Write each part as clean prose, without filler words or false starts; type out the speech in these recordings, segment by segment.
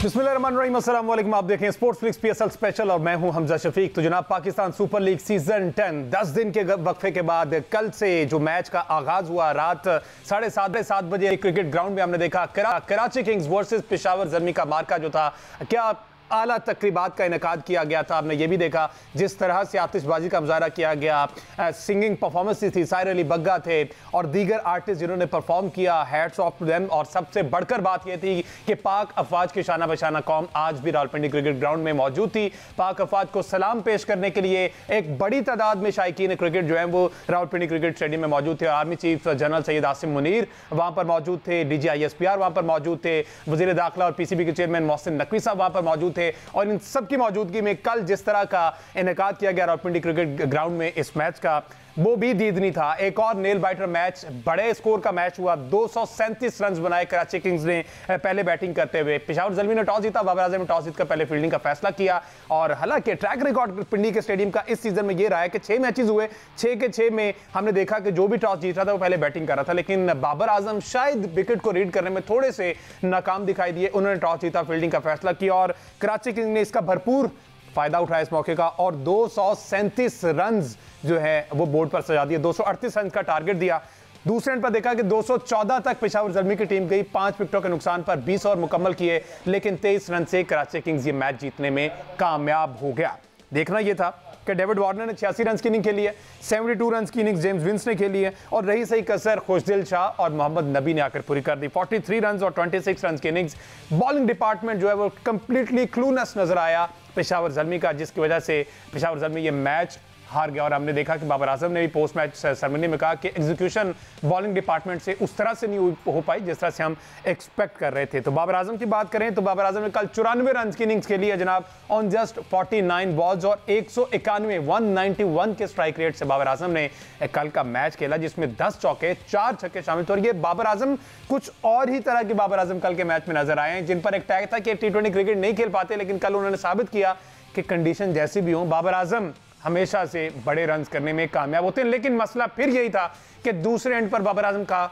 बिस्मिल्लाहिर्रहमानिर्रहीम, अस्सलाम वालेकुम। आप देखें स्पोर्ट्स फ्लिक्स पीएसएल स्पेशल और मैं हूं हमजा शफीक। तो जनाब, पाकिस्तान सुपर लीग सीजन 10 दिन के वक्फे के बाद कल से जो मैच का आगाज हुआ रात 7:30 बजे क्रिकेट ग्राउंड में हमने देखा कराची किंग्स वर्सेस पेशावर ज़ल्मी का मार्का जो था, क्या आला तकरीबात का इनेकाद किया गया था। आपने ये भी देखा जिस तरह से आतिशबाजी का मुजाहरा किया गया, सिंगिंग परफॉर्मेंस थी, साहिर अली बग्गा थे और दीगर आर्टिस्ट जिन्होंने परफॉर्म किया, हैट्स ऑफ टू देम। और सबसे बढ़कर बात यह थी कि पाक अफवाज की शाना बशाना कौम आज भी रावलपिंडी क्रिकेट ग्राउंड में मौजूद थी। पाक अफवाज को सलाम पेश करने के लिए एक बड़ी तादाद में शायकीन क्रिकेट जो है वो रावलपिंडी क्रिकेट स्टेडियम में मौजूद थे। Army chief general Syed Asim Munir वहां पर मौजूद थे, DGISPR वहां पर मौजूद थे, वजीर दाखिला और PCB के चेयरमैन मोहसिन नकवी साहब वहां पर मौजूद थे। और इन सब की मौजूदगी में कल जिस तरह का इनेकाद किया गया रावलपिंडी क्रिकेट ग्राउंड में इस मैच का, वो भी दीदनी था। एक और नेल बाइटर मैच, बड़े स्कोर का मैच हुआ। 237 रन बनाए कराची किंग्स ने पहले बैटिंग करते हुए। पेशावर ज़ल्मी ने टॉस जीता, बाबर आजम ने टॉस जीतकर पहले फील्डिंग का फैसला किया। और हालांकि ट्रैक रिकॉर्ड पिंडी के स्टेडियम का इस सीजन में ये रहा है कि 6 मैचेस हुए, 6 के 6 में हमने देखा कि जो भी टॉस जीत रहा था वो पहले बैटिंग कर रहा था। लेकिन बाबर आजम शायद विकेट को रीड करने में थोड़े से नाकाम दिखाई दिए। उन्होंने टॉस जीता, फील्डिंग का फैसला किया और कराची किंग्स ने इसका भरपूर फायदा उठाया इस मौके का और 237 रन जो है वो बोर्ड पर सजा दिए। 238 रन का टारगेट दिया। दूसरे एंड पर देखा कि 214 तक पेशावर ज़ल्मी की टीम गई। 5 विकेटों के नुकसान पर 20 ओवर मुकम्मल किए, लेकिन 23 रन से कराची किंग्स ये मैच जीतने में कामयाब हो गया। देखना यह था कि डेविड वार्नर ने 86 रन की इनिंग खेली है, 72 रन की इनिंग जेम्स विंस ने खेली है और रही सही कसर खुशदिल शाह और मोहम्मद नबी ने आकर पूरी कर दी। 43 रन और 26 रन की इनिंग्स। बॉलिंग डिपार्टमेंट जो है वो कंप्लीटली क्लूनेस नजर आया पेशावर ज़ल्मी का, जिसकी वजह से पेशावर ज़ल्मी ये मैच हार गया। और हमने देखा कि बाबर आजम ने भी पोस्ट मैच सेरेमनी में कहा कि एग्जीक्यूशन बॉलिंग डिपार्टमेंट से उस तरह से नहीं हो पाई जिस तरह से हम एक्सपेक्ट कर रहे थे। तो बाबर आजम की बात करें तो बाबर आजम ने कल 94 रन की इनिंग्स खेली है जनाब, ऑन जस्ट 49 बॉल्स और 191 के स्ट्राइक रेट से बाबर आजम ने कल का मैच खेला, जिसमें 10 चौके 4 छक्के शामिल थे। और ये बाबर आजम कुछ और ही तरह के बाबर आजम कल के मैच में नजर आए हैं, जिन पर एक टैग था कि T20 क्रिकेट नहीं खेल पाते, लेकिन कल उन्होंने साबित किया कि कंडीशन जैसी भी हो बाबर आजम हमेशा से बड़े रन करने में कामयाब होते हैं। लेकिन मसला फिर यही था कि दूसरे एंड पर बाबर आजम का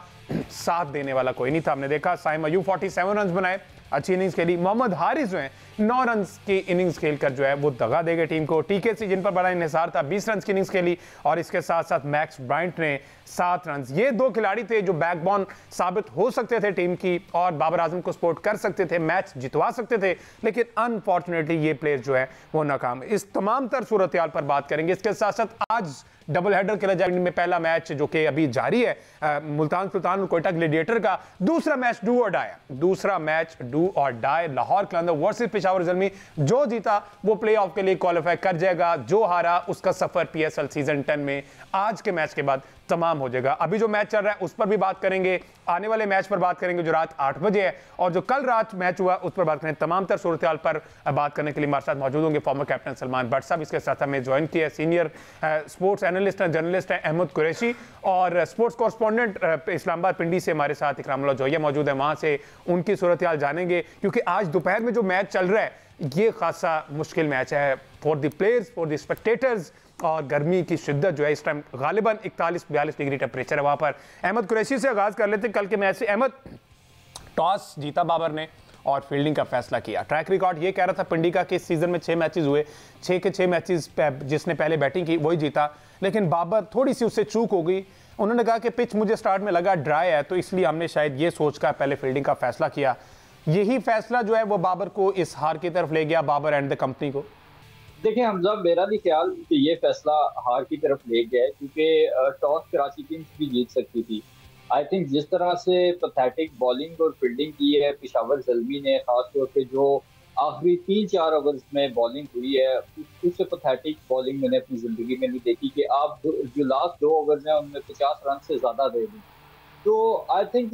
साथ देने वाला कोई नहीं था। हमने देखा साइम अयूब 47 रन बनाए, अच्छी इनिंग्स खेली। मोहम्मद हारिस जो है 9 रन की इनिंग्स खेलकर जो है वो दगा देगा टीम को। TKC जिन पर बड़ा इंहिसार था 20 रन की इनिंग्स खेली और इसके साथ साथ मैक्स ब्रायंट ने 7 रन। ये 2 खिलाड़ी थे जो बैकबोन साबित हो सकते थे टीम की और बाबर आजम को सपोर्ट कर सकते थे, मैच जितवा सकते थे, लेकिन अनफॉर्चुनेटली ये प्लेयर जो है वो नाकाम। इस तमाम तर सूरत हाल पर बात करेंगे। इसके साथ साथ आज डबल हेडर खेला जाएगा में पहला मैच जो कि अभी जारी है मुल्तान सुल्तान और कोयटा ग्लेडिएटर का। दूसरा मैच डू और डाई, दूसरा match do or die, Lahore Qalandar versus Peshawar Zalmi. जो जीता वो प्लेऑफ के लिए क्वालिफाई कर जाएगा, जो हारा उसका सफर PSL सीजन 10 में आज के मैच के बाद तमाम हो जाएगा। अभी जो मैच चल रहा है उस पर भी बात करेंगे, आने वाले मैच पर बात करेंगे जो रात 8 बजे है, और जो कल रात मैच हुआ उस पर बात करेंगे। तमाम तर सूरत हाल पर बात करने के लिए हमारे साथ मौजूद होंगे फॉर्मर कैप्टन सलमान भट्ट साहब। इसके साथ हमें ज्वाइन किया सीनियर स्पोर्ट्स एनालिस्ट हैं, जर्नलिस्ट हैं अहमद कुरैशी, और स्पोर्ट्स कॉरेस्पॉन्डेंट इस्लामाबाद पिंडी से हमारे साथ इकरामुल्लाह जोया मौजूद है। वहां से उनकी सूरत हाल जानेंगे, क्योंकि आज दोपहर में जो मैच चल रहा है ये खासा मुश्किल मैच है for the players, for the spectators. और गर्मी की शिद्दत जो है इस टाइम गालिबन 41-42 डिग्री टेम्परेचर है वहां पर। अहमद कुरैशी से आगाज कर लेते हैं कल के मैच से। अहमद, टॉस जीता बाबर ने और फील्डिंग का फैसला किया। ट्रैक रिकॉर्ड ये कह रहा था पिंडी का कि इस सीजन में 6 मैचेस हुए, 6 के 6 मैचेस जिसने पहले बैटिंग की वही जीता, लेकिन बाबर थोड़ी सी उससे चूक हो गई। उन्होंने कहा कि पिच मुझे स्टार्ट में लगा ड्राई है, तो इसलिए हमने शायद ये सोचकर पहले फील्डिंग का फैसला किया। यही फैसला जो है वो बाबर को इस हार की तरफ ले गया, बाबर एंड द कंपनी को। देखिए हमजा, मेरा भी ख्याल कि ये फैसला हार की तरफ ले गया है, क्योंकि टॉस कराची किंग्स भी जीत सकती थी। आई थिंक जिस तरह से पैथेटिक बॉलिंग और फील्डिंग की है पेशावर ज़ल्मी ने, खासतौर पे जो आखिरी 3-4 ओवर्स में बॉलिंग हुई है, उससे पैथेटिक बॉलिंग मैंने अपनी ज़िंदगी में नहीं देखी कि आप जो लास्ट 2 ओवर्स हैं उनमें 50 रन से ज़्यादा दे दें। तो आई थिंक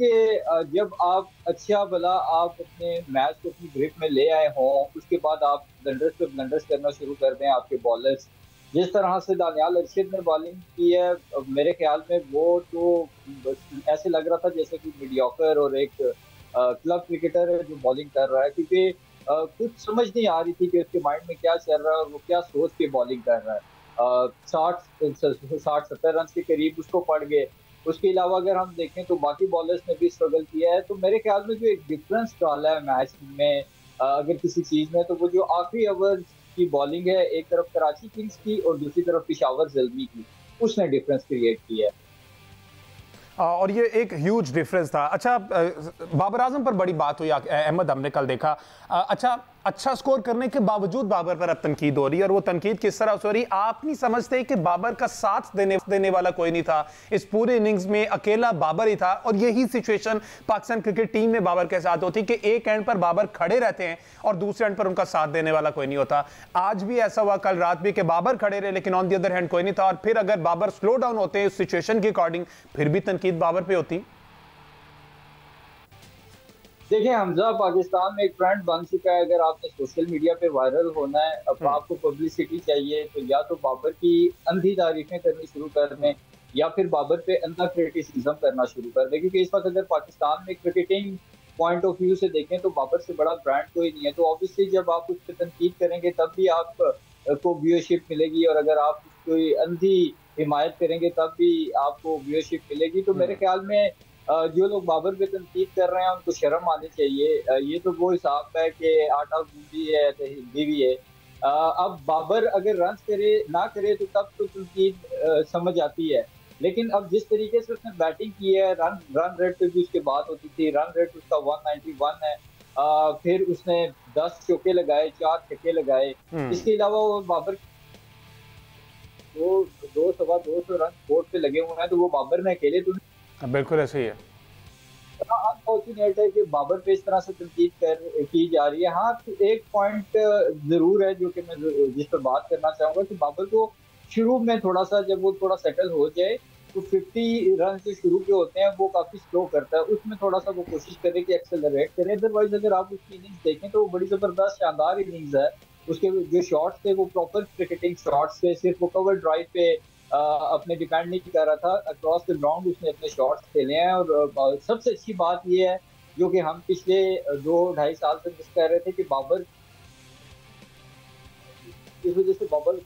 जब आप अच्छा भला आप अपने मैच को अपनी ग्रिप में ले आए हों, उसके बाद आप ब्लंडर्स पे ब्लंडर्स करना शुरू कर दें आपके बॉलर्स। जिस तरह से दानियाल अरशद ने बॉलिंग की है, मेरे ख्याल में वो तो ऐसे लग रहा था जैसे कि मीडियोकर और एक क्लब क्रिकेटर है जो बॉलिंग कर रहा है, क्योंकि कुछ समझ नहीं आ रही थी कि उसके माइंड में क्या चल रहा है और वो क्या सोच के बॉलिंग कर रहा है। 60-70 रन के करीब उसको पड़ गए। उसके अलावा अगर हम देखें तो बाकी बॉलर्स ने भी स्ट्रगल किया है। तो मेरे ख्याल में जो एक डिफरेंस डाला है मैच में अगर किसी चीज में, तो वो जो आखिरी ओवर की बॉलिंग है, एक तरफ कराची किंग्स की और दूसरी तरफ पेशावर ज़ल्मी की, उसने डिफरेंस क्रिएट किया है। और ये एक ह्यूज डिफरेंस था। अच्छा, बाबर आजम पर बड़ी बात हुई अहमद, हमने कल देखा। अच्छा स्कोर करने के बावजूद बाबर पर अब तनकीद हो रही है, और वो तनकीद किस तरह हो रही, आप नहीं समझते कि बाबर का साथ देने वाला कोई नहीं था इस पूरे इनिंग्स में, अकेला बाबर ही था। और यही सिचुएशन पाकिस्तान क्रिकेट टीम में बाबर के साथ होती कि एक एंड पर बाबर खड़े रहते हैं और दूसरे एंड पर उनका साथ देने वाला कोई नहीं होता। आज भी ऐसा हुआ, कल रात भी, कि बाबर खड़े रहे लेकिन ऑन द अदर हैंड कोई नहीं था। और फिर अगर बाबर स्लो डाउन होते हैं उस सिचुएशन के अकॉर्डिंग, फिर भी तनकीद बाबर पे होती। देखिए हमजा, पाकिस्तान में एक ट्रेंड बन चुका है, अगर आपने सोशल मीडिया पे वायरल होना है, अब आपको पब्लिसिटी चाहिए, तो या तो बाबर की अंधी तारीफें करनी शुरू कर दें या फिर बाबर पे अंधा क्रिटिसिज्म करना शुरू कर दें। क्योंकि इस वक्त अगर पाकिस्तान में क्रिकेटिंग पॉइंट ऑफ व्यू से देखें तो बाबर से बड़ा ब्रांड कोई नहीं है। तो ऑब्वियसली जब आप उस पर तनकीद करेंगे तब भी आप को व्यूअरशिप मिलेगी, और अगर आप कोई अंधी हिमायत करेंगे तब भी आपको व्यूअरशिप मिलेगी। तो मेरे ख्याल में जो लोग बाबर पे तनकीद कर रहे हैं उनको शर्म आनी चाहिए। ये तो वो हिसाब है कि आटा गूंदी है तो हिंदी भी है। अब बाबर अगर रन करे ना करे तो तब तो तनकीद समझ आती है, लेकिन अब जिस तरीके से उसने बैटिंग की है, रन रेट पे भी उसकी बात होती थी, रन रेट उसका 191 है। फिर उसने 10 चौके लगाए, 4 छक्के लगाए। इसके अलावा वो बाबर दो सवा 200 रन बोर्ड पे लगे हुए हैं, तो वो बाबर में अकेले तो बिल्कुल ऐसे ही है। अनफॉर्चुनेट है कि बाबर पे इस तरह से तनकीद की जा रही है। हाँ, एक पॉइंट जरूर है जो कि मैं जिस पर बात करना चाहूंगा कि बाबर को शुरू में थोड़ा सा, जब वो थोड़ा सेटल हो जाए, तो 50 रन से शुरू के होते हैं वो काफी स्लो करता है, उसमें थोड़ा सा वो कोशिश करे कि एक्सेलरेट करे। अदरवाइज अगर आप उसकी इनिंग्स देखें तो वो बड़ी जबरदस्त शानदार इनिंग्स है। उसके जो शॉट्स थे वो प्रॉपर क्रिकेटिंग शॉट्स थे, सिर्फ वो कवर ड्राइव पे अपने डिपेंड नहीं कर रहा था, अक्रॉस द ग्राउंड उसने अपने शॉट्स खेले हैं। और सबसे अच्छी बात यह है जो कि हम पिछले 2-2.5 साल से मिस कर रहे थे कि बाबर, इस वजह से बाबर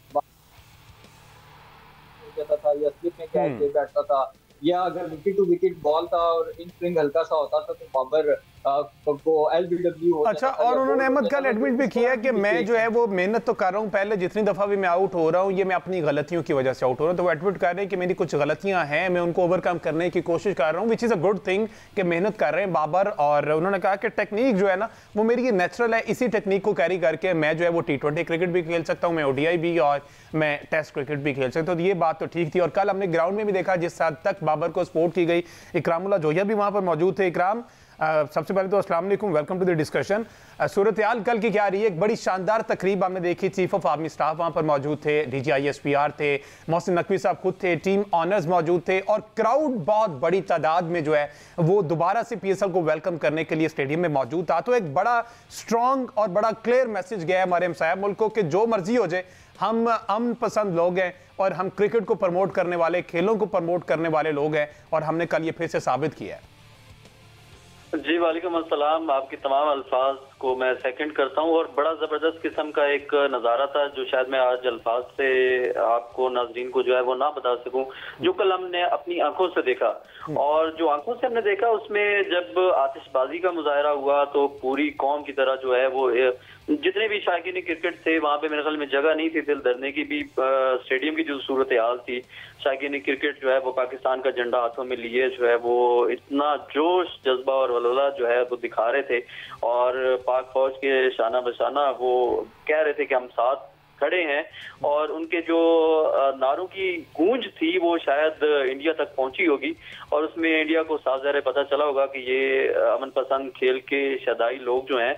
जाता था या स्लिप में कैच दे बैठता था, या अगर विकेट टू विकेट बॉल था और इन स्विंग हल्का सा होता था तो बाबर को एलबीडब्ल्यू होता। अच्छा, और उन्होंने अहमद कल एडमिट भी किया कि मैं जो है वो मेहनत तो कर रहा हूँ, पहले जितनी दफा भी मैं आउट हो रहा हूँ ये मैं अपनी गलतियों की वजह से आउट हो रहा हूँ। तो वो एडमिट कर रहे हैं कि मेरी कुछ गलतियां हैं, मैं उनको ओवरकम करने की कोशिश कर रहा हूँ, which is a good thing कि मेहनत कर रहे हैं बाबर। और उन्होंने कहा कि टेक्निक जो है ना वो मेरी ये नेचुरल है, इसी टेक्निक को कैरी करके मैं जो है वो T20 क्रिकेट भी खेल सकता हूँ, मैं ODI भी और मैं टेस्ट क्रिकेट भी खेल सकता हूँ। तो ये बात तो ठीक थी। और कल हमने ग्राउंड में भी देखा जिस हद तक बाबर को सपोर्ट की गई। इकरामुल्लाह जोया भी वहां पर मौजूद थे। इकराम, सबसे पहले तो अस्सलाम वालेकुम, वेलकम टू द डिस्कशन। सूरत हाल कल की क्या रही है? एक बड़ी शानदार तकरीब हमने देखी, चीफ ऑफ आर्मी स्टाफ वहां पर मौजूद थे, DGISPR थे, मोहसिन नकवी साहब खुद थे, टीम ऑनर्स मौजूद थे, और क्राउड बहुत बड़ी तादाद में जो है वो दोबारा से PSL को वेलकम करने के लिए स्टेडियम में मौजूद था। तो एक बड़ा स्ट्रॉन्ग और बड़ा क्लियर मैसेज गया हमारे हमसाया मुल्क को कि जो मर्जी हो जाए, हम अमन पसंद लोग हैं और हम क्रिकेट को प्रमोट करने वाले, खेलों को प्रमोट करने वाले लोग हैं, और हमने कल ये फिर से साबित किया है। जी वालेकुम अस्सलाम। आपकी तमाम अल्फाज को मैं सेकंड करता हूँ, और बड़ा जबरदस्त किस्म का एक नज़ारा था जो शायद मैं आज अल्फाज से आपको नाजरीन को जो है वो ना बता सकूं, जो कल हमने अपनी आंखों से देखा। और जो आंखों से हमने देखा उसमें जब आतिशबाजी का मुजाहरा हुआ तो पूरी कौम की तरह जो है वो जितने भी शायकीन क्रिकेट थे वहां पे मेरे ख्याल में जगह नहीं थी दिल धरने की भी। स्टेडियम की जो सूरत हाल थी, शायकीन क्रिकेट जो है वो पाकिस्तान का झंडा हाथों में लिए जो है वो इतना जोश जज्बा और वलवला जो है वो दिखा रहे थे, और पाक फौज के शाना बशाना वो कह रहे थे कि हम साथ खड़े हैं। और उनके जो नारों की गूंज थी वो शायद इंडिया तक पहुंची होगी, और उसमें इंडिया को साफ ज़ाहिर पता चला होगा कि ये अमन पसंद खेल के शदाई लोग जो हैं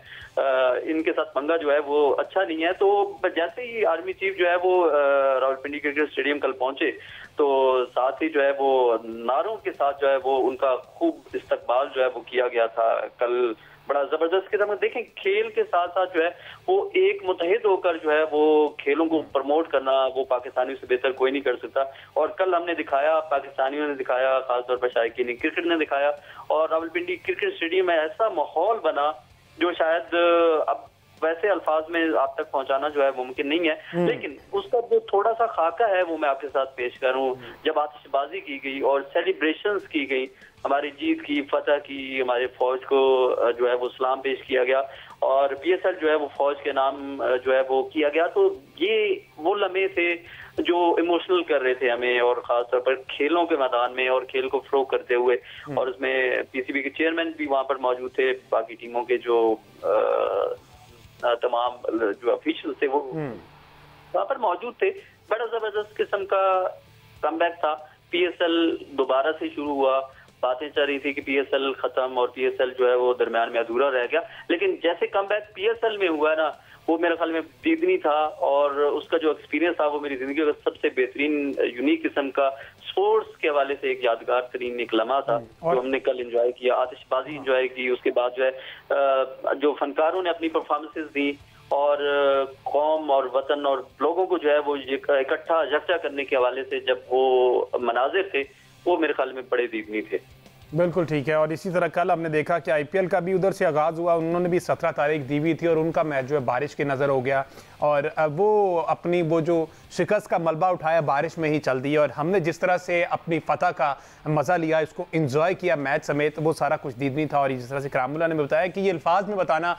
इनके साथ पंगा जो है वो अच्छा नहीं है। तो जैसे ही आर्मी चीफ जो है वो रावलपिंडी क्रिकेट स्टेडियम कल पहुंचे तो साथ ही जो है वो नारों के साथ जो है वो उनका खूब इस्तकबाल जो है वो किया गया था। कल बड़ा जबरदस्त किस्म देखें, खेल के साथ साथ जो है वो एक मुतहिद होकर जो है वो खेलों को प्रमोट करना वो पाकिस्तानियों से बेहतर कोई नहीं कर सकता। और कल हमने दिखाया, पाकिस्तानियों ने दिखाया, खासतौर पर शायकीन क्रिकेट ने दिखाया, और रावलपिंडी क्रिकेट स्टेडियम में ऐसा माहौल बना जो शायद अब वैसे अल्फाज में आप तक पहुंचाना जो है मुमकिन नहीं है। लेकिन उसका जो थोड़ा सा खाका है वो मैं आपके साथ पेश करूं। जब आतिशबाजी की गई और सेलिब्रेशंस की गई, हमारी जीत की, फतह की, हमारे फौज को जो है वो सलाम पेश किया गया, और PSL जो है वो फौज के नाम जो है वो किया गया। तो ये वो लम्हे थे जो इमोशनल कर रहे थे हमें, और खासतौर पर खेलों के मैदान में और खेल को फ्रो करते हुए। और उसमें PCB के चेयरमैन भी वहां पर मौजूद थे, बाकी टीमों के जो तमाम जो ऑफिशियल थे वो वहां पर मौजूद थे। बड़ा जबरदस्त किस्म का कमबैक था। PSL दोबारा से शुरू हुआ, बातें चल रही थी कि PSL खत्म और PSL जो है वो दरमियान में अधूरा रह गया, लेकिन जैसे कमबैक PSL में हुआ ना, वो मेरे ख्याल में दीदनी था, और उसका जो एक्सपीरियंस था वो मेरी जिंदगी का सबसे बेहतरीन यूनिक किस्म का स्पोर्ट्स के हवाले से एक यादगार तरीन एक लम्हा था जो हमने कल एंजॉय किया। आतिशबाजी एंजॉय की, उसके बाद जो है जो फनकारों ने अपनी परफॉर्मेंसेज दी, और कौम और वतन और लोगों को जो है वो इकट्ठा यकजा करने के हवाले से जब वो मनाजिर थे, वो मेरे ख्याल में बड़े दीदनी थे। बिल्कुल ठीक है। और इसी तरह कल हमने देखा कि IPL का भी उधर से आगाज़ हुआ, उन्होंने भी 17 तारीख दी हुई थी, और उनका मैच जो है बारिश की नज़र हो गया, और वो अपनी वो जो शिकस्त का मलबा उठाया बारिश में ही चल दी। और हमने जिस तरह से अपनी फतह का मज़ा लिया, इसको इंजॉय किया मैच समेत, वो सारा कुछ दीदनी था। और जिस तरह से करामुल्लाह ने बताया कि ये अल्फाज में बताना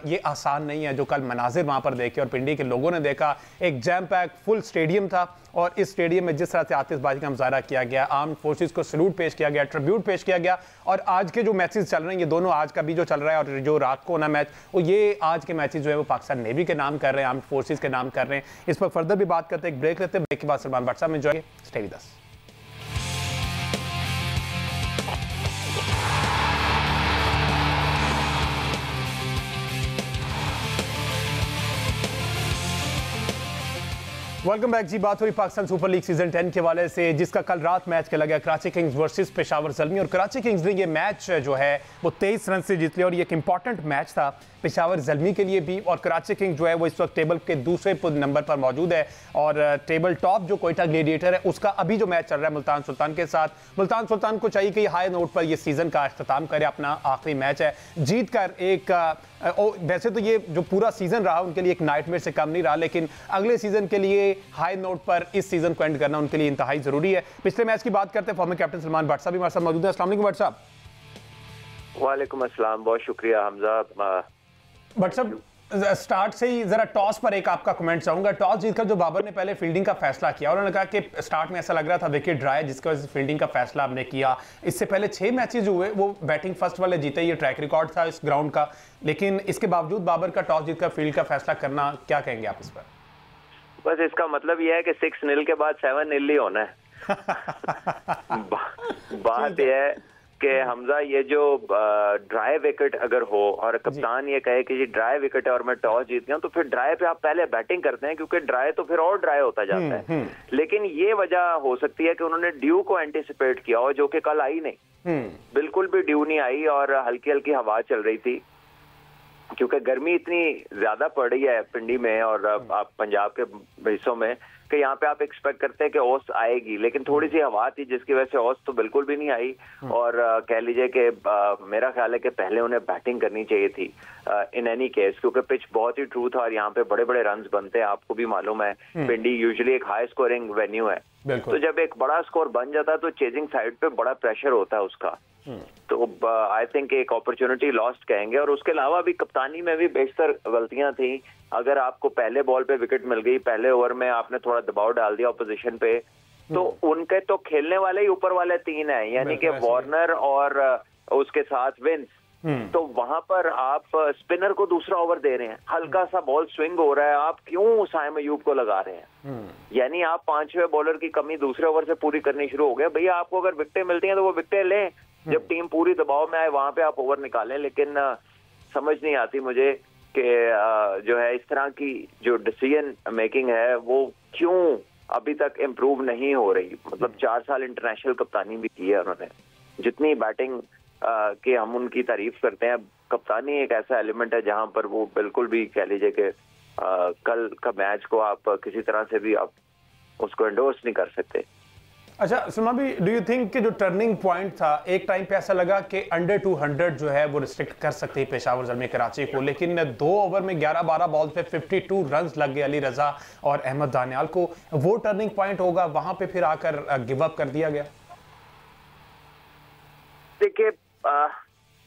ये आसान नहीं है। जो कल मनाजिर वहाँ पर देखे और पिंडी के लोगों ने देखा, एक जैम पैक फुल स्टेडियम था, और इस स्टेडियम में जिस तरह से आतिशबाजी का मुजाहरा किया गया, आर्म्ड फोर्सेस को सैल्यूट पेश किया गया, ट्रिब्यूट पेश किया गया। और आज के जो मैचेस चल रहे हैं, ये दोनों आज का भी जो चल रहा है और जो रात को होना मैच, वो ये आज के मैचेस जो है वो पाकिस्तान नेवी के नाम कर रहे हैं, आर्म्ड फोर्सेस के नाम कर रहे हैं। इस पर फर्दर भी बात करते हैं, एक ब्रेक लेते हैं, ब्रेक के बाद सलमान भट्ट साहब enjoy stay with us. Welcome back जी। बात हो रही पाकिस्तान सुपर लीग सीजन 10 के हवाले से, जिसका कल रात मैच खेला गया कराची किंग्स वर्सेस पेशावर ज़ल्मी, और कराची किंग्स ने ये मैच जो है वो 23 रन से जीत लिया, और ये एक इंपॉर्टेंट मैच था पेशावर ज़ल्मी के लिए भी। और कराची किंग्स जो है वो इस वक्त टेबल के दूसरे नंबर पर मौजूद है, और टेबल टॉप जो कोयटा ग्लेडिएटर है उसका अभी जो मैच चल रहा है मुल्तान सुल्तान के साथ। मुल्तान सुल्तान को चाहिए कि हाई नोट पर ये सीजन का अख्ताम करे, अपना आखिरी मैच है जीत कर एक वैसे तो ये जो पूरा सीजन रहा उनके लिए एक नाइटमेयर से कम नहीं रहा, लेकिन अगले सीजन के लिए हाई नोट पर इस सीजन को एंड करना उनके लिए इंतहाई जरूरी है। पिछले मैच की बात करते हैं, फॉर्मर कैप्टन सलमान भट्ट साहब भी हमारे साथ मौजूद है। अस्सलाम वालेकुम भट्ट साहब। वालेकुम अस्सलाम, बहुत शुक्रिया हमजा। भट्ट साहब, स्टार्ट से ही जरा टॉस पर एक आपका कमेंट चाहूंगा। टॉस जीतकर जो बाबर ने पहले फील्डिंग का फैसला किया, उन्होंने कहा कि स्टार्ट में ऐसा लग रहा था विकेट ड्राई, जिसकी वजह से फील्डिंग का फैसला आपने किया। इससे पहले 6 मैचेस हुए वो बैटिंग फर्स्ट वाले जीते, ये ट्रैक रिकॉर्ड था इस ग्राउंड का, लेकिन इसके बावजूद बाबर का टॉस जीतकर फील्ड का फैसला करना, क्या कहेंगे आप इस पर? बस इसका मतलब यह है कि 6-0 के बाद 7-0 ही होना है। बात यह है कि हमजा, ये जो ड्राई विकेट अगर हो और कप्तान ये कहे कि ये ड्राई विकेट है और मैं टॉस जीत गया, तो फिर ड्राई पे आप पहले बैटिंग करते हैं, क्योंकि ड्राई तो फिर और ड्राई होता जाता है। लेकिन ये वजह हो सकती है कि उन्होंने ड्यू को एंटिसिपेट किया हो, जो कि कल आई नहीं, बिल्कुल भी ड्यू नहीं आई, और हल्की हल्की हवा चल रही थी, क्योंकि गर्मी इतनी ज्यादा पड़ रही है पिंडी में और आप पंजाब के हिस्सों में, कि यहाँ पे आप एक्सपेक्ट करते हैं कि ओस आएगी, लेकिन थोड़ी सी हवा थी जिसकी वजह से ओस तो बिल्कुल भी नहीं आई। और कह लीजिए कि मेरा ख्याल है कि पहले उन्हें बैटिंग करनी चाहिए थी इन एनी केस, क्योंकि पिच बहुत ही ट्रू था और यहाँ पे बड़े बड़े रन्स बनते हैं। आपको भी मालूम है पिंडी यूजुअली एक हाई स्कोरिंग वेन्यू है, तो जब एक बड़ा स्कोर बन जाता है तो चेजिंग साइड पे बड़ा प्रेशर होता है उसका। तो आई थिंक एक अपॉर्चुनिटी लॉस्ट कहेंगे। और उसके अलावा भी कप्तानी में भी बेशतर गलतियां थी। अगर आपको पहले बॉल पे विकेट मिल गई, पहले ओवर में आपने थोड़ा दबाव डाल दिया ऑपोजिशन पे, तो उनके तो खेलने वाले ही ऊपर वाले 3 हैं, यानी कि वार्नर और उसके साथ विंस, तो वहां पर आप स्पिनर को दूसरा ओवर दे रहे हैं, हल्का सा बॉल स्विंग हो रहा है, आप क्यों साइम अयूब को लगा रहे हैं? यानी आप 5वें बॉलर की कमी दूसरे ओवर से पूरी करनी शुरू हो गए। भैया आपको अगर विकेटें मिलती हैं तो वो विकेटें लें, जब टीम पूरी दबाव में आए वहां पे आप ओवर निकालें। लेकिन समझ नहीं आती मुझे कि जो है इस तरह की जो डिसीजन मेकिंग है वो क्यों अभी तक इम्प्रूव नहीं हो रही। मतलब 4 साल इंटरनेशनल कप्तानी भी की है उन्होंने, जितनी बैटिंग के हम उनकी तारीफ करते हैं, कप्तानी एक ऐसा एलिमेंट है जहां पर वो बिल्कुल भी कह लीजिए कि कल का मैच को आप किसी तरह से भी आप उसको एंडोर्स नहीं कर सकते। अच्छा सुमा भी, डू यू थिंक कि जो टर्निंग पॉइंट था, एक टाइम पे ऐसा लगा कि अंडर 200 जो है वो रिस्ट्रिक्ट कर सकती है पेशावर ज़ल्मी कराची को, लेकिन 2 ओवर में 11-12 बॉल पे 52 रन्स लग गए अली रजा और अहमद दानियाल को। वो टर्निंग पॉइंट होगा, वहां पे फिर आकर गिव अप कर दिया गया। देखिए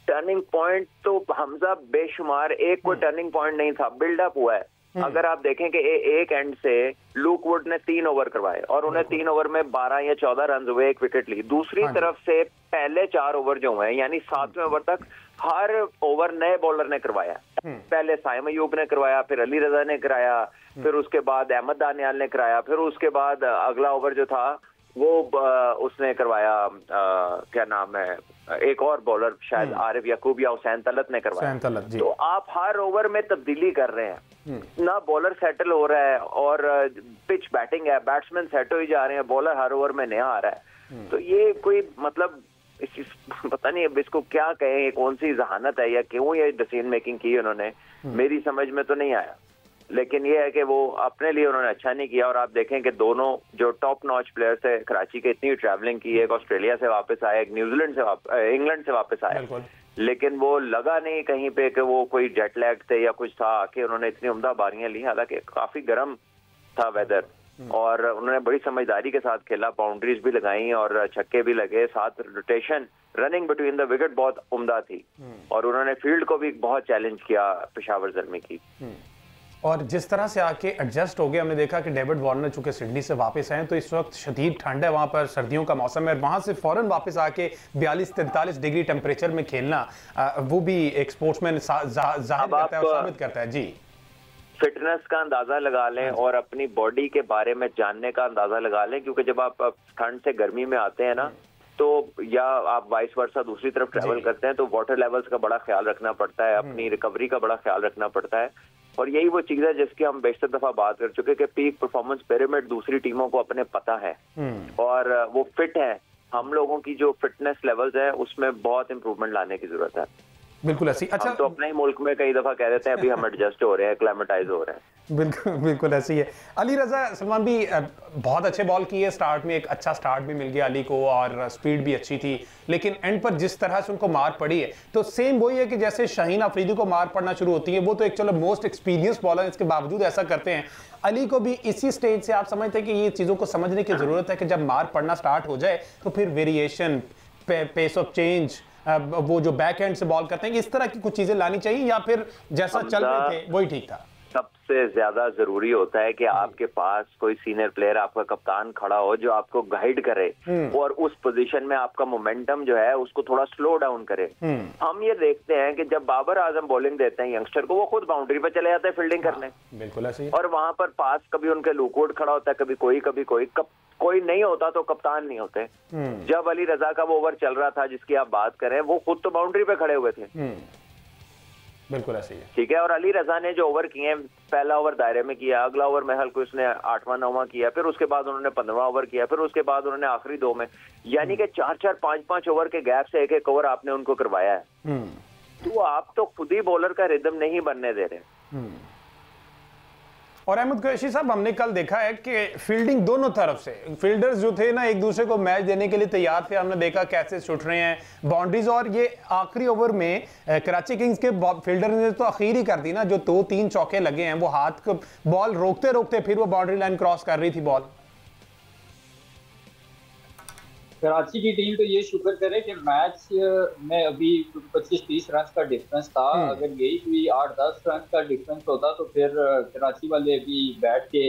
टर्निंग पॉइंट तो हमजा बेशुमार, एक कोई टर्निंग पॉइंट नहीं था, बिल्डअप हुआ है। अगर आप देखें कि एक एंड से लूक वुड ने 3 ओवर करवाए और उन्हें 3 ओवर में 12 या 14 रन हुए, 1 विकेट ली। दूसरी तरफ से पहले 4 ओवर जो हुए, यानी 7वें ओवर तक हर ओवर नए बॉलर ने करवाया। पहले साइम अयूब ने करवाया, फिर अली रजा ने कराया, फिर उसके बाद अहमद दानियाल ने कराया, फिर उसके बाद अगला ओवर जो था वो उसने करवाया, क्या नाम है, एक और बॉलर शायद आरिफ याकूब या हुसैन तलत ने करवाया। तो आप हर ओवर में तब्दीली कर रहे हैं, ना बॉलर सेटल हो रहा है और पिच बैटिंग है, बैट्समैन सेट हो ही जा रहे हैं, बॉलर हर ओवर में नया आ रहा है। तो ये कोई मतलब पता नहीं अब इसको क्या कहें, कौन सी जहानत है या क्यों ये डिसीजन मेकिंग की उन्होंने, मेरी समझ में तो नहीं आया। लेकिन ये है कि वो अपने लिए उन्होंने अच्छा नहीं किया। और आप देखें कि दोनों जो टॉप नॉच प्लेयर्स है कराची के, इतनी ट्रैवलिंग की, एक ऑस्ट्रेलिया से वापस आए, एक न्यूजीलैंड से इंग्लैंड से वापस आए, लेकिन वो लगा नहीं कहीं पे कि वो कोई जेट लैग थे या कुछ था, आके उन्होंने इतनी उम्दा बारियां ली। हालांकि काफी गर्म था वेदर और उन्होंने बड़ी समझदारी के साथ खेला, बाउंड्रीज भी लगाई और छक्के भी लगे, साथ rotation, running between the wicket बहुत उम्दा थी और उन्होंने फील्ड को भी बहुत चैलेंज किया पेशावर ज़ल्मी की। और जिस तरह से आके एडजस्ट हो गए, हमने देखा कि डेविड वार्नर चूंकि सिडनी से वापस आए तो इस वक्त शदीद ठंड है वहाँ पर, सर्दियों का मौसम है, और वहाँ से फ़ौरन वापस आके 42-43 डिग्री टेम्परेचर में खेलना वो भी एक स्पोर्ट्समैन जाहिर करता है और साबित करता है। जी, फिटनेस का अंदाजा लगा लें और अपनी बॉडी के बारे में जानने का अंदाजा लगा लें, क्योंकि जब आप ठंड से गर्मी में आते हैं ना, तो या आप वाइस वर्सा दूसरी तरफ ट्रैवल करते हैं, तो वाटर लेवल्स का बड़ा ख्याल रखना पड़ता है, अपनी रिकवरी का बड़ा ख्याल रखना पड़ता है। और यही वो चीज है जिसकी हम बेशतर दफा बात कर चुके कि पीक परफॉर्मेंस पिरामिड दूसरी टीमों को अपने पता है और वो फिट है। हम लोगों की जो फिटनेस लेवल्स है उसमें बहुत इंप्रूवमेंट लाने की जरूरत है। बिल्कुल ऐसी। अच्छा, हम तो अपने ही मुल्क में कई दफा कह देते हैं अभी हम एडजस्ट हो रहे हैं, एक्लेमेटाइज हो रहे हैं। बिल्कुल ऐसी है। अली रजा सलमान भी बहुत अच्छे बॉल किए, स्टार्ट में एक अच्छा स्टार्ट भी मिल गया अली को और स्पीड भी अच्छी थी, लेकिन एंड पर जिस तरह से उनको मार पड़ी है तो सेम वही है कि जैसे शाहीन अफरीदी को मार पड़ना शुरू होती है, वो तो एक चलो मोस्ट एक्सपीरियंस बॉलर, इसके बावजूद ऐसा करते हैं। अली को भी इसी स्टेज से आप समझते हैं कि ये चीज़ों को समझने की ज़रूरत है कि जब मार पड़ना स्टार्ट हो जाए तो फिर वेरिएशन, पेस ऑफ चेंज, वो जो बैक हैंड से बॉल करते हैं, इस तरह की कुछ चीजें लानी चाहिए, या फिर जैसा चल रहे थे वही ठीक था? सबसे ज्यादा जरूरी होता है कि आपके पास कोई सीनियर प्लेयर, आपका कप्तान खड़ा हो जो आपको गाइड करे और उस पोजीशन में आपका मोमेंटम जो है उसको थोड़ा स्लो डाउन करे। हम ये देखते हैं कि जब बाबर आजम बॉलिंग देते हैं यंगस्टर को, वो खुद बाउंड्री पे चले जाते हैं फील्डिंग करने। बिल्कुल ऐसे ही। और वहां पर पास कभी उनके लुकवुड खड़ा होता है, कभी कोई कोई नहीं होता तो कप्तान नहीं होते। जब अली रजा का वो ओवर चल रहा था जिसकी आप बात करें, वो खुद तो बाउंड्री पे खड़े हुए थे। बिल्कुल ऐसे ही है। ठीक है। और अली रजा ने जो ओवर किए, पहला ओवर दायरे में किया, अगला ओवर महल को उसने 8वां 9वां किया, फिर उसके बाद उन्होंने 15वां ओवर किया, फिर उसके बाद उन्होंने आखिरी 2 में, यानी कि 4-4 5-5 ओवर के गैप से एक ओवर आपने उनको करवाया है। तो आप तो खुद ही बॉलर का रिदम नहीं बनने दे रहे। और अहमद कुरैशी साहब, हमने कल देखा है कि फील्डिंग दोनों तरफ से, फील्डर्स जो थे ना एक दूसरे को मैच देने के लिए तैयार थे। हमने देखा कैसे छुट रहे हैं बाउंड्रीज, और ये आखिरी ओवर में कराची किंग्स के फील्डर ने तो आखिर ही कर दी ना, जो 2-3 चौके लगे हैं, वो हाथ को बॉल रोकते रोकते फिर वो बाउंड्री लाइन क्रॉस कर रही थी बॉल। कराची की टीम तो ये शुक्र करे कि मैच में अभी 25-30 रन का डिफरेंस था। अगर यही कोई 8-10 रन का डिफरेंस होता तो फिर कराची वाले अभी बैठ के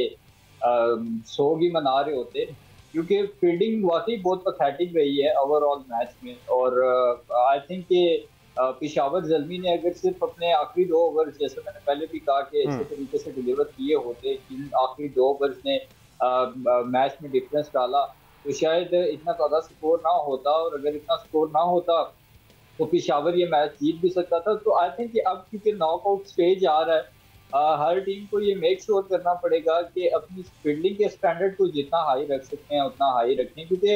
सोग ही मना रहे होते, क्योंकि फील्डिंग वाकई बहुत पैथेटिक रही है ओवरऑल मैच में। और आई थिंक कि पेशावर ज़ल्मी ने अगर सिर्फ अपने आखिरी 2 ओवर, जैसे मैंने पहले भी कहा कि अच्छे तरीके से डिलीवर किए होते, आखिरी 2 ओवर्स ने मैच में डिफरेंस डाला तो शायद इतना ज़्यादा स्कोर ना होता, और अगर इतना स्कोर ना होता तो पेशावर ये मैच जीत भी सकता था। तो आई थिंक कि अब क्योंकि नॉकआउट स्टेज आ रहा है, हर टीम को ये मेक श्योर करना पड़ेगा कि अपनी फील्डिंग के स्टैंडर्ड को जितना हाई रख सकते हैं उतना हाई रखें। क्योंकि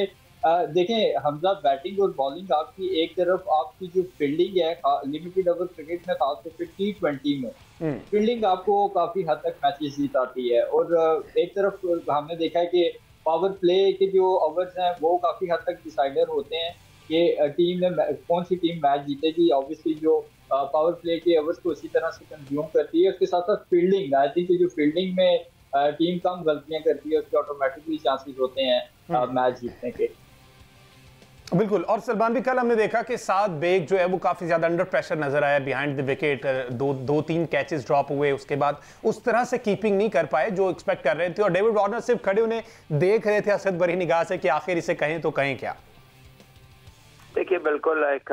देखें हमजा, बैटिंग और बॉलिंग आपकी एक तरफ, आपकी जो फील्डिंग है लिमिटेड ओवर क्रिकेट में, खासतौर पर T20 में फील्डिंग आपको काफ़ी हद तक मैचेस जीताती है। और एक तरफ हमने देखा है कि पावर प्ले के जो ओवर्स हैं वो काफ़ी हद तक डिसाइडर होते हैं कि टीम ने कौन सी टीम मैच जीतेगी। ऑब्वियसली जो पावर प्ले के ओवर्स को इसी तरह से कंज्यूम करती है, उसके साथ साथ फील्डिंग, आई थिंक जो फील्डिंग में टीम कम गलतियां करती है उसके ऑटोमेटिकली चांसेस होते हैं मैच जीतने के। बिल्कुल। और सलमान भी, कल हमने देखा कि साद बेग जो है वो काफी ज्यादा अंडर प्रेशर नजर आया बिहाइंड द विकेट, दो तीन कैचेस ड्रॉप हुए, उसके बाद उस तरह से कीपिंग नहीं कर पाए जो एक्सपेक्ट कर रहे थे, और डेविड वार्नर सिर्फ खड़े उन्हें देख रहे थे हसरत भरी निगाह से कि आखिर इसे कहें तो कहें क्या। देखिए, बिल्कुल एक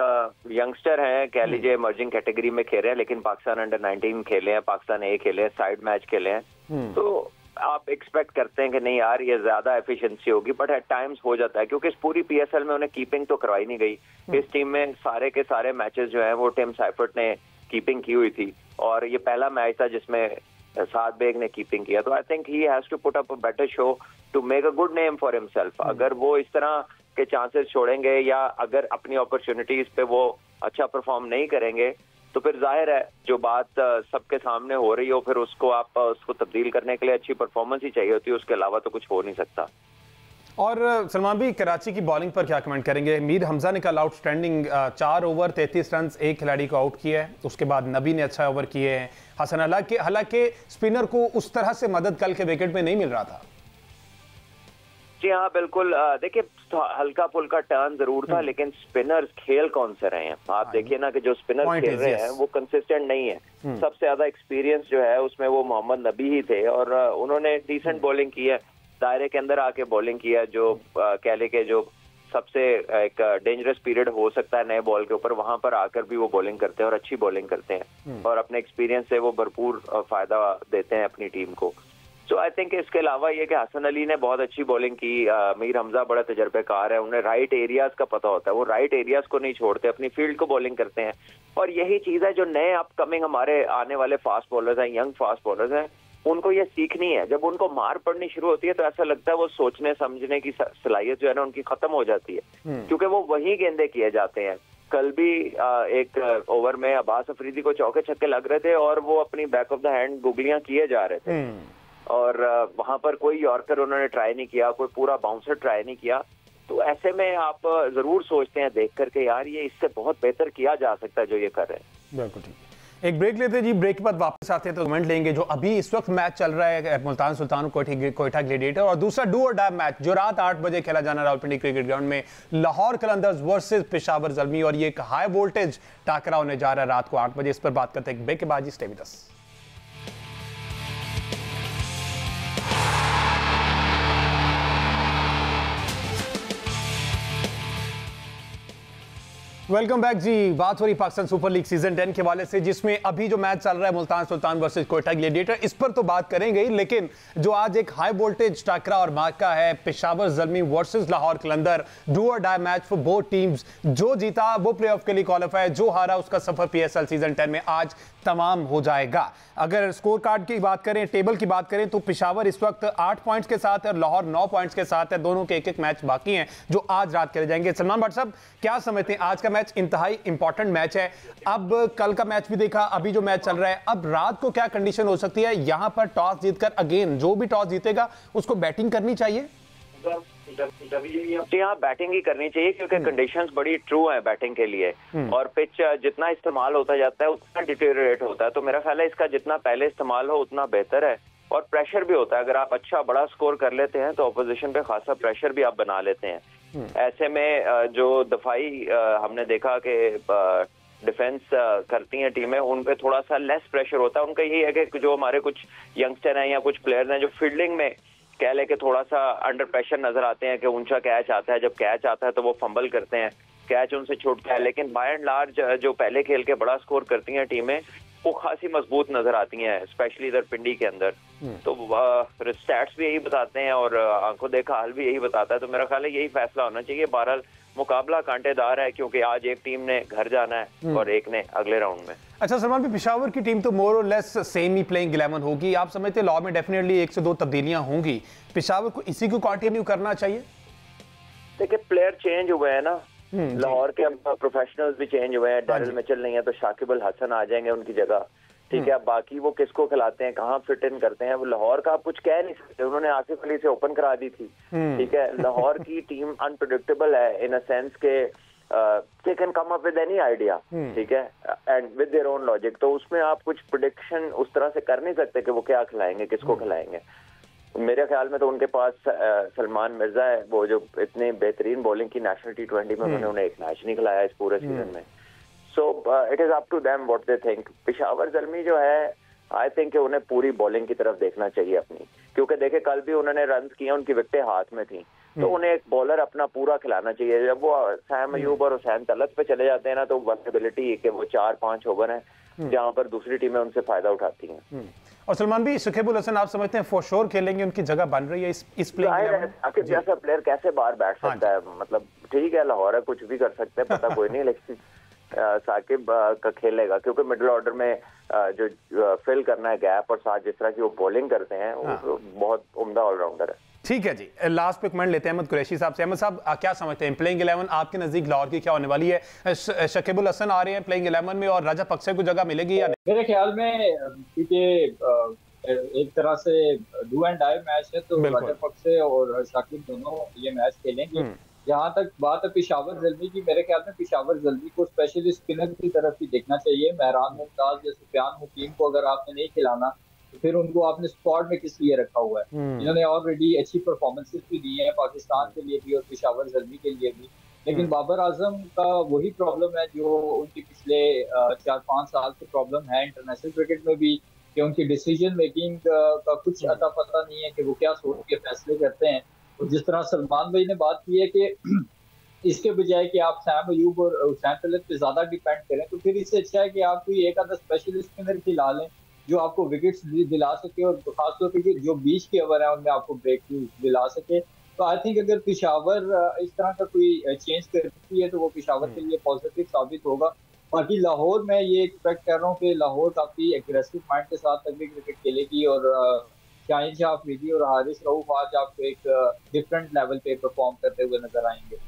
यंगस्टर हैं, कह लीजिए इमर्जिंग कैटेगरी में खेल रहे हैं, लेकिन पाकिस्तान अंडर 19 खेले हैं, पाकिस्तान ए खेले हैं, साइड मैच खेले हैं, तो आप एक्सपेक्ट करते हैं कि नहीं यार ये ज्यादा एफिशिएंसी होगी, बट एट टाइम्स हो जाता है क्योंकि इस पूरी पीएसएल में उन्हें कीपिंग तो करवाई नहीं गई। इस टीम में सारे के सारे मैचेस जो हैं वो टिम साइफर्ट ने कीपिंग की हुई थी, और ये पहला मैच था जिसमें साद बेग ने कीपिंग किया। तो I think he has to put up a better show to make a good name for himself. अगर वो इस तरह के चांसेस छोड़ेंगे या अगर अपनी अपॉर्चुनिटीज पे वो अच्छा परफॉर्म नहीं करेंगे तो फिर जाहिर है जो बात सबके सामने हो रही हो, फिर उसको तब्दील करने के लिए अच्छी परफॉर्मेंस ही चाहिए होती है, उसके अलावा तो कुछ हो नहीं सकता। और सलमान भी, कराची की बॉलिंग पर क्या कमेंट करेंगे? मीर हमजा ने कल आउटस्टैंडिंग 4 ओवर 33 रन एक खिलाड़ी को आउट किया है, उसके बाद नबी ने अच्छा ओवर किए हैं, हसन हालांकि स्पिनर को उस तरह से मदद कल के विकेट में नहीं मिल रहा था। जी हाँ, बिल्कुल। देखिए, हल्का फुल्का टर्न जरूर था, लेकिन स्पिनर्स खेल कौन से रहे हैं? आप देखिए ना कि जो स्पिनर खेल रहे हैं वो कंसिस्टेंट नहीं है। सबसे ज्यादा एक्सपीरियंस जो है उसमें वो मोहम्मद नबी ही थे, और उन्होंने डिसेंट बॉलिंग की है, दायरे के अंदर आके बॉलिंग किया, जो कह ले के जो सबसे एक डेंजरस पीरियड हो सकता है नए बॉल के ऊपर, वहां पर आकर भी वो बॉलिंग करते हैं और अच्छी बॉलिंग करते हैं, और अपने एक्सपीरियंस से वो भरपूर फायदा देते हैं अपनी टीम को। सो आई थिंक इसके अलावा ये कि हसन अली ने बहुत अच्छी बॉलिंग की, मीर हमजा बड़ा तजर्बेकार है, उन्हें राइट एरियाज का पता होता है, वो राइट एरियाज को नहीं छोड़ते, अपनी फील्ड को बॉलिंग करते हैं, और यही चीज है जो नए अपकमिंग हमारे आने वाले फास्ट बॉलर्स हैं, यंग फास्ट बॉलर्स हैं, उनको ये सीखनी है। जब उनको मार पड़नी शुरू होती है तो ऐसा लगता है वो सोचने समझने की सलाहियत जो है ना उनकी खत्म हो जाती है, क्योंकि वो वही गेंदे किए जाते हैं। कल भी एक ओवर में अब्बास अफरीदी को चौके छक्के लग रहे थे और वो अपनी बैक ऑफ द हैंड गुगलियां किए जा रहे थे, और वहां पर कोई यॉर्कर उन्होंने ट्राई नहीं किया, कोई पूरा बाउंसर ट्राई नहीं किया। तो ऐसे में आप जरूर सोचते हैं देख करके यार ये इससे बहुत बेहतर किया जा सकता है जो ये कर रहे हैं। बिल्कुल ठीक। एक ब्रेक लेते हैं जी, ब्रेक के बाद वापस आते हैं तो कमेंट लेंगे जो अभी इस वक्त मैच चल रहा है मुल्तान सुल्तान कोयटा ग्लेडिएटर, और दूसरा डू और डाई मैच जो रात 8 बजे खेला जाना रावलपिंडी क्रिकेट ग्राउंड में, लाहौर कलंदर्स वर्सेस पेशावर ज़ल्मी, और ये एक हाई वोल्टेज टाकरा होने जा रहा है रात को 8 बजे। इस पर बात करते हैं ब्रेक के बाद। जी stay with us. Welcome back जी। बात हो रही पाकिस्तान सुपर लीग सीजन 10 के हवाले से, जिसमें अभी जो मैच चल रहा है मुल्तान सुल्तान वर्सेस कोयटा ग्लेडिएटर, इस पर तो बात करेंगे ही, लेकिन जो आज एक हाई वोल्टेज टाकरा और मार्का है Peshawar Zalmi versus Lahore Qalandar, do or die match for both teams. जो जीता वो प्लेऑफ के लिए क्वालिफाई, जो हारा उसका सफर पीएसएल सीजन 10 में आज तमाम हो जाएगा। अगर स्कोर कार्ड की बात करें, टेबल की बात करें, तो पेशावर इस वक्त 8 पॉइंट्स के साथ है और लाहौर 9 पॉइंट्स के साथ है। दोनों के एक मैच बाकी हैं जो आज रात खेले जाएंगे। सलमान भट्ट साहब, क्या समझते हैं? आज का मैच इंतहाई इंपॉर्टेंट मैच है। अब कल का मैच भी देखा, अभी जो मैच चल रहा है, अब रात को क्या कंडीशन हो सकती है? यहां पर टॉस जीतकर अगेन जो भी टॉस जीतेगा उसको बैटिंग करनी चाहिए। जी हाँ, बैटिंग ही करनी चाहिए क्योंकि कंडीशंस बड़ी ट्रू हैं बैटिंग के लिए, और पिच जितना इस्तेमाल होता जाता है उतना डिटेरियोरेट होता है। तो मेरा ख्याल है इसका जितना पहले इस्तेमाल हो उतना बेहतर है, और प्रेशर भी होता है। अगर आप अच्छा बड़ा स्कोर कर लेते हैं तो ऑपोजिशन पे खासा प्रेशर भी आप बना लेते हैं। ऐसे में जो दफाई हमने देखा कि डिफेंस करती हैं टीमें, उन पे थोड़ा सा लेस प्रेशर होता है। उनका यही है कि जो हमारे कुछ यंगस्टर हैं या कुछ प्लेयर्स हैं जो फील्डिंग में कह ले के थोड़ा सा अंडर प्रेशर नजर आते हैं कि ऊंचा कैच आता है, जब कैच आता है तो वो फंबल करते हैं, कैच उनसे छूटता है। लेकिन बाय एंड लार्ज जो पहले खेल के बड़ा स्कोर करती हैं टीमें वो खासी मजबूत नजर आती हैं, स्पेशली इधर पिंडी के अंदर। तो स्टैट्स भी यही बताते हैं और आंखों देखा हाल भी यही बताता है। तो मेरा ख्याल है यही फैसला होना चाहिए। बहरहाल मुकाबला कांटेदार है क्योंकि आज एक टीम ने घर जाना है और एक ने अगले राउंड में। अच्छा सलमान भी, पेशावर की टीम तो मोर और लेस सेम ही प्लेइंग 11 होगी। आप समझते हैं लॉ में डेफिनेटली 1 से 2 तब्दीलियां होंगी, पेशावर को इसी को कंटिन्यू करना चाहिए? देखिए, प्लेयर चेंज हुए हैं ना, लाहौर के प्रोफेशनल्स भी चेंज हुए हैं। डैरिल मिचेल नहीं है तो शाकिब अल हसन आ जाएंगे उनकी जगह, ठीक है। बाकी वो किसको खिलाते हैं, कहाँ फिट इन करते हैं, वो लाहौर का आप कुछ कह नहीं सकते। उन्होंने आसिफ अली से ओपन करा दी थी, ठीक है। लाहौर की टीम अनप्रेडिक्टेबल है इन अ सेंस के they can come up with any idea, ठीक है, and with their own logic। तो उसमें आप कुछ प्रेडिक्शन उस तरह से कर नहीं सकते कि वो क्या खिलाएंगे, किसको खिलाएंगे। मेरे ख्याल में तो उनके पास सलमान मिर्जा है, वो जो इतने बेहतरीन बॉलिंग की नेशनल T20 में उन्होंने उन्हें एक मैच नहीं खिलाया इस पूरे सीजन में। So it is up to them what they think. Peshawar Zalmi जो है, आई थिंक उन्हें पूरी बॉलिंग की तरफ देखना चाहिए अपनी, क्योंकि देखे कल भी उन्होंने रन किए, उनकी विकेटें हाथ में थी, तो उन्हें एक बॉलर अपना पूरा खिलाना चाहिए। जब वो सैम अयूब और हुसैन तलत पे चले जाते हैं ना, तो वल्नरेबिलिटी कि वो 4-5 ओवर हैं जहां पर दूसरी टीमें उनसे फायदा उठाती हैं। और सलमान भी, शकीबुल हसन आप समझते हैं फॉर श्योर खेलेंगे, उनकी जगह बन रही है इस प्लेइंग? आखिर जैसा प्लेयर कैसे बाहर बैठ सकता है? मतलब ठीक है, लाहौर है, कुछ भी कर सकते हैं, पता कोई नहीं, लेकिन साकिब का खेलेगा, क्योंकि मिडिल ऑर्डर में जो फिल करना है गैप, और साथ जिस तरह की वो बॉलिंग करते हैं, वो बहुत उम्दा ऑलराउंडर है। ठीक है जी, लास्ट पे कमेंट लेते हैं अहमद कुरैशी साहब से। अहमद साहब, क्या समझते हैं प्लेइंग 11 आपके नजदीक लाहौर की क्या होने वाली है? शकीबुल हसन आ रहे हैं प्लेइंग 11 में, और राजा पक्से को जगह मिलेगी या नहीं? मेरे ख्याल में क्योंकि एक तरह से डू एंड डाई मैच है, तो राजा पक्से और शाकिब दोनों ये मैच खेलेंगे। जहाँ तक बात है पेशावर ज़ल्मी की, मेरे ख्याल में पेशावर ज़ल्मी को स्पेशलिस्ट स्पिनर की तरफ ही देखना चाहिए। महरान मुमताज या सुफियान हुकीम को अगर आपने नहीं खिलाना, तो फिर उनको आपने स्क्वाड में किस लिए रखा हुआ है? इन्होंने ऑलरेडी अच्छी परफॉर्मेंसेस भी दी हैं पाकिस्तान के लिए भी और पेशावर ज़ल्मी के लिए भी, लेकिन बाबर आजम का वही प्रॉब्लम है जो उनकी पिछले 4-5 साल से प्रॉब्लम है इंटरनेशनल क्रिकेट में भी, कि उनकी डिसीजन मेकिंग का कुछ अता पता नहीं है कि वो क्या सोच के फैसले करते हैं। और जिस तरह सलमान भाई ने बात की है कि इसके बजाय कि आप सैम अयूब और हुसैन तलत पे ज्यादा डिपेंड करें, तो फिर इससे अच्छा है कि आप कोई एक आधा स्पेशलिस्ट स्पिनर खिला लें जो आपको विकेट्स दिला सके, और खासतौर पर जो बीच के ओवर है उनमें आपको ब्रेक दिला सके। तो आई थिंक अगर पेशावर इस तरह का कोई चेंज करती है, तो वो पेशावर के लिए पॉजिटिव साबित होगा। बाकी लाहौर में ये एक्सपेक्ट कर रहा हूँ कि लाहौर काफी एग्रेसिव माइंड के साथ अगली क्रिकेट खेलेगी, और शाहिन शाह अफरीदी और हारिस रऊफ आज आपको एक डिफरेंट लेवल पे परफॉर्म करते हुए नजर आएंगे।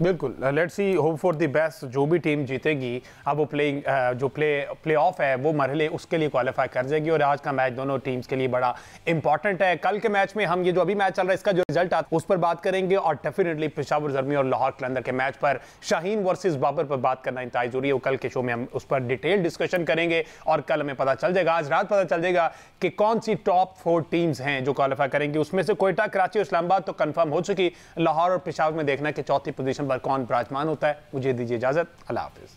बिल्कुल, let's see, hope for the best. जो भी टीम जीतेगी, अब वो प्ले ऑफ है वो मरहले उसके लिए क्वालिफाई कर जाएगी, और आज का मैच दोनों टीम्स के लिए बड़ा इंपॉर्टेंट है। कल के मैच में हम ये जो अभी मैच चल रहा है इसका जो रिजल्ट आता है उस पर बात करेंगे, और डेफिनेटली पेशावर ज़ल्मी और लाहौर कलंदर के मैच पर, शाहीन वर्सेस बाबर पर बात करना इंतहाई जरूरी है। वो कल के शो में हम उस पर डिटेल डिस्कशन करेंगे, और कल हमें पता चल जाएगा, आज रात पता चल जाएगा कि कौन सी टॉप 4 टीम्स हैं जो क्वालिफाई करेंगी। उसमें से कोयटा, कराची और इस्लामाबाद तो कंफर्म हो चुकी, लाहौर और पेशावर में देखना कि चौथी पोजीशन पर कौन विराजमान होता है। मुझे दीजिए इजाजत, अल्लाह हाफिज।